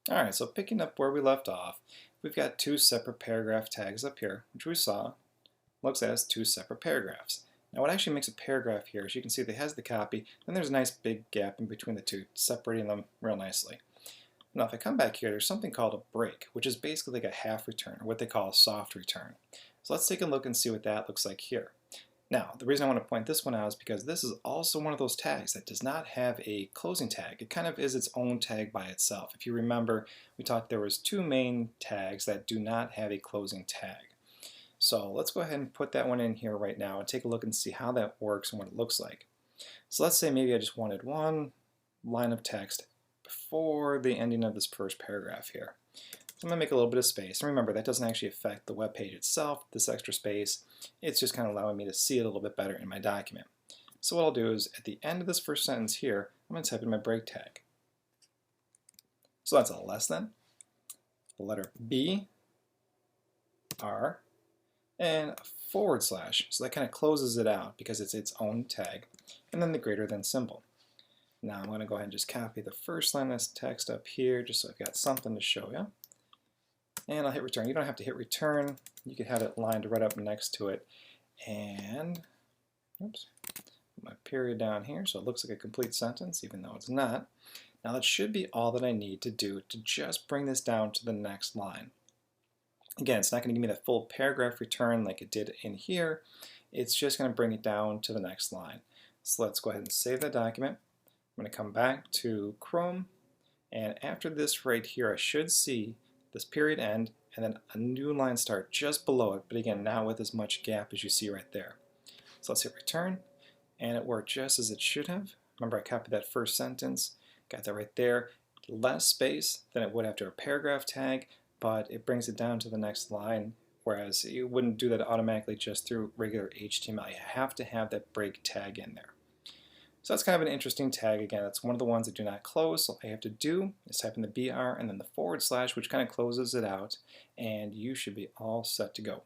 Alright, so picking up where we left off, we've got two separate paragraph tags up here, which we saw looks as two separate paragraphs. Now what actually makes a paragraph here is you can see that it has the copy, then there's a nice big gap in between the two, separating them real nicely. Now if I come back here, there's something called a break, which is basically like a half return, or what they call a soft return. So let's take a look and see what that looks like here. Now, the reason I want to point this one out is because this is also one of those tags that does not have a closing tag. It kind of is its own tag by itself. If you remember, we talked there was two main tags that do not have a closing tag. So let's go ahead and put that one in here right now and take a look and see how that works and what it looks like. So let's say maybe I just wanted one line of text before the ending of this first paragraph here. So I'm going to make a little bit of space. And remember, that doesn't actually affect the web page itself, this extra space. It's just kind of allowing me to see it a little bit better in my document. So what I'll do is, at the end of this first sentence here, I'm going to type in my break tag. So that's a less than, the letter B, R, and a forward slash. So that kind of closes it out because it's its own tag. And then the greater than symbol. Now I'm going to go ahead and just copy the first line of this text up here just so I've got something to show you. And I'll hit return. You don't have to hit return. You can have it lined right up next to it. And, oops, put my period down here so it looks like a complete sentence, even though it's not. Now that should be all that I need to do to just bring this down to the next line. Again, it's not going to give me the full paragraph return like it did in here. It's just going to bring it down to the next line. So let's go ahead and save that document. I'm going to come back to Chrome. And after this right here, I should see this period end, and then a new line start just below it, but again, not with as much gap as you see right there. So let's hit return, and it worked just as it should have. Remember, I copied that first sentence, got that right there. Less space than it would after a paragraph tag, but it brings it down to the next line, whereas you wouldn't do that automatically just through regular HTML. You have to have that break tag in there. So that's kind of an interesting tag. Again, it's one of the ones that do not close. So all you have to do is type in the BR and then the forward slash, which kind of closes it out, and you should be all set to go.